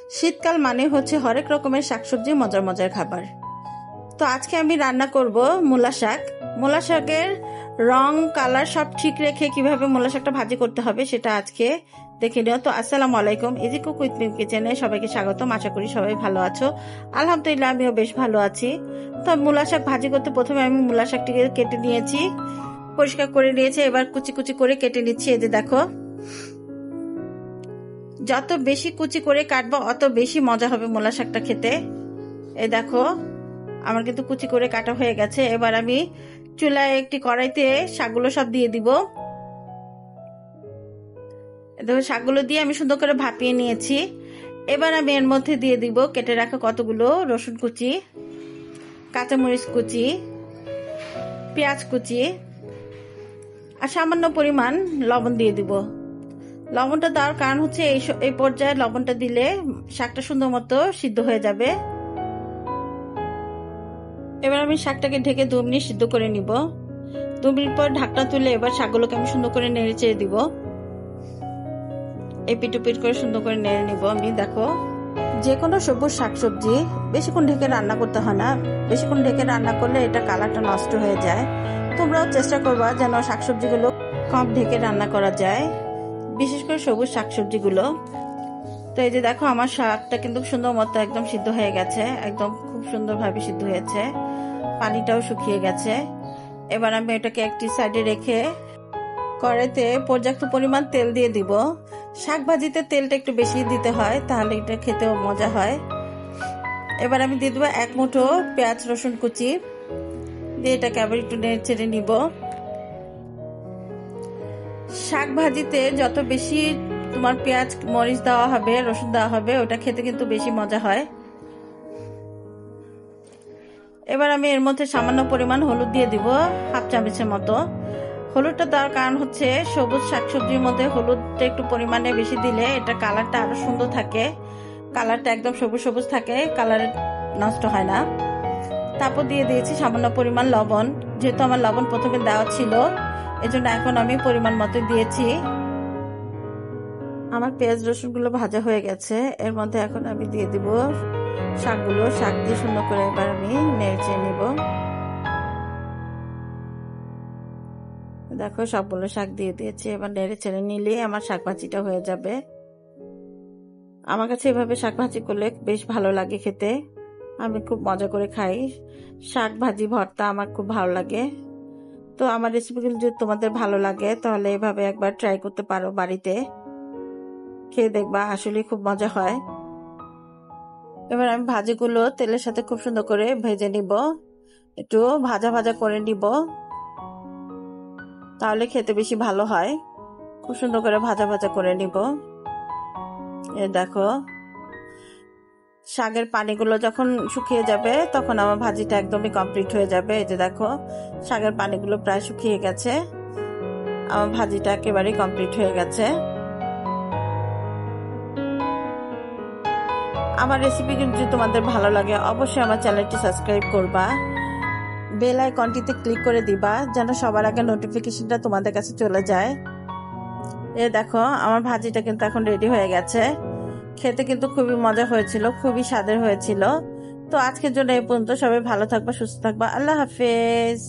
শীতকাল মানে হচ্ছে হরেক রকমের শাকসবজি, মজার মজার খাবার। তো আজকে আমি রান্না করব মূলা শাক। মূলা শাকের রং কালার সব ঠিক রেখে কিভাবে মূলা শাকটা ভাজি করতে হবে সেটা আজকে দেখে নিও। তো আসসালামু আলাইকুম, ইজি কুক উইথ মিম কিচেনে সবাইকে স্বাগতম। আশা করি সবাই ভালো আছো। আলহামদুলিল্লাহ আমিও বেশ ভালো আছি। তো মূলা শাক ভাজি করতে প্রথমে আমি মূলা শাকটিকে কেটে নিয়েছি, পরিষ্কার করে নিয়েছি। এবার কুচি কুচি করে কেটে নিচ্ছি। এই যে দেখো, যত বেশি কুচি করে কাটবো অত বেশি মজা হবে মূলা শাকটা খেতে। এই দেখো আমার কিন্তু কুচি করে কাটা হয়ে গেছে। এবার আমি চুলায় একটি কড়াইতে শাকগুলো সব দিয়ে দিব। দেখো শাকগুলো দিয়ে আমি সুন্দর করে ভাপিয়ে নিয়েছি। এবার আমি এর মধ্যে দিয়ে দিব কেটে রাখা কতগুলো রসুন কুচি, কাঁচামরিচ কুচি, পেঁয়াজ কুচি আর সামান্য পরিমাণ লবণ দিয়ে দিব। লবণটা দেওয়ার কারণ হচ্ছে এই পর্যায়ে লবণটা দিলে শাকটা সুন্দর মতো সিদ্ধ হয়ে যাবে। এবার আমি শাকটাকে ঢেকে 2 মিনিট সিদ্ধ করে নিব। 2 মিনিট পর ঢাকনা তুলে এবার শাকগুলোকে আমি সুন্দর করে নেড়ে চেড়ে দিব। এপিট ওপিট করে সুন্দর করে নেড়ে নিব আমি। দেখো, যে কোনো সবুজ শাকসবজি বেশিক্ষণ ঢেকে রান্না করতে হয় না। বেশিক্ষণ ঢেকে রান্না করলে এটা কালারটা নষ্ট হয়ে যায়। তোমরাও চেষ্টা করবা যেন শাকসবজিগুলো কম ঢেকে রান্না করা যায়, বিশেষ করে সবুজ শাকসবজিগুলো। তো এই যে দেখো আমার শাকটা কিন্তু সুন্দর মতো একদম সিদ্ধ হয়ে গেছে, একদম খুব সুন্দরভাবে সিদ্ধ হয়েছে, পানিটাও শুকিয়ে গেছে। এবার আমি এটাকে একটি সাইডে রেখে কড়াইতে পর্যাপ্ত পরিমাণ তেল দিয়ে দিব। শাক ভাজিতে তেলটা একটু বেশি দিতে হয়, তাহলে এটা খেতেও মজা হয়। এবার আমি দিয়ে দেবো 1 মুঠো পেঁয়াজ রসুন কুচি দিয়ে এটাকে আবার একটু নেড়ে চেড়ে নিব। শাক ভাজিতে যত বেশি তোমার পেঁয়াজ মরিচ দেওয়া হবে, রসুন দেওয়া হবে, ওটা খেতে কিন্তু বেশি মজা হয়। এবার আমি এর মধ্যে সামান্য পরিমাণ হলুদ দিয়ে দিব, 1/2 চামচের মতো। হলুদটা দেওয়ার কারণ হচ্ছে সবুজ শাকসবজির মধ্যে হলুদটা একটু পরিমাণে বেশি দিলে এটা কালারটা আরো সুন্দর থাকে, কালারটা একদম সবুজ সবুজ থাকে, কালার নষ্ট হয় না। তারপর দিয়ে দিয়েছি সামান্য পরিমাণ লবণ। যেহেতু আমার লবণ প্রথমে দেওয়া ছিল, এজন্য এখন আমি পরিমাণ মতো দিয়েছি। আমার পেঁয়াজ রসুনগুলো ভাজা হয়ে গেছে। এর মধ্যে এখন আমি দিয়ে দিব শাকগুলো। শাক দিয়ে সুন্দর করে এবার আমি নেড়ে নিব। দেখো সবগুলো শাক দিয়ে দিয়েছি। এবার নেড়ে ছেড়ে নিলে আমার শাক ভাজিটা হয়ে যাবে। আমার কাছে এভাবে শাক ভাজি করলে বেশ ভালো লাগে খেতে, আমি খুব মজা করে খাই। শাক ভাজি ভর্তা আমার খুব ভালো লাগে। তো আমার রেসিপিগুলো যদি তোমাদের ভালো লাগে তাহলে এভাবে একবার ট্রাই করতে পারো বাড়িতে, খেয়ে দেখবা আসলে খুব মজা হয়। এবার আমি ভাজিগুলো তেলের সাথে খুব সুন্দর করে ভেজে নিব, একটু ভাজা ভাজা করে নিব, তাহলে খেতে বেশি ভালো হয়। খুব সুন্দর করে ভাজা ভাজা করে নিব। এ দেখো শাকের পানিগুলো যখন শুকিয়ে যাবে তখন আমার ভাজিটা একদমই কমপ্লিট হয়ে যাবে। এই যে দেখো শাকের পানিগুলো প্রায় শুকিয়ে গেছে, আমার ভাজিটা একেবারেই কমপ্লিট হয়ে গেছে। আমার রেসিপি যদি তোমাদের ভালো লাগে অবশ্যই আমার চ্যানেলটি সাবস্ক্রাইব করবা, বেল আইকনটিতে ক্লিক করে দিবা যেন সবার আগে নোটিফিকেশনটা তোমাদের কাছে চলে যায়। এ দেখো আমার ভাজিটা কিন্তু এখন রেডি হয়ে গেছে। খেতে কিন্তু খুবই মজা হয়েছিল, খুবই স্বাদের হয়েছিল। তো আজকের জন্য এই পর্যন্ত। সবাই ভালো থাকবা, সুস্থ থাকবা। আল্লাহ হাফেজ।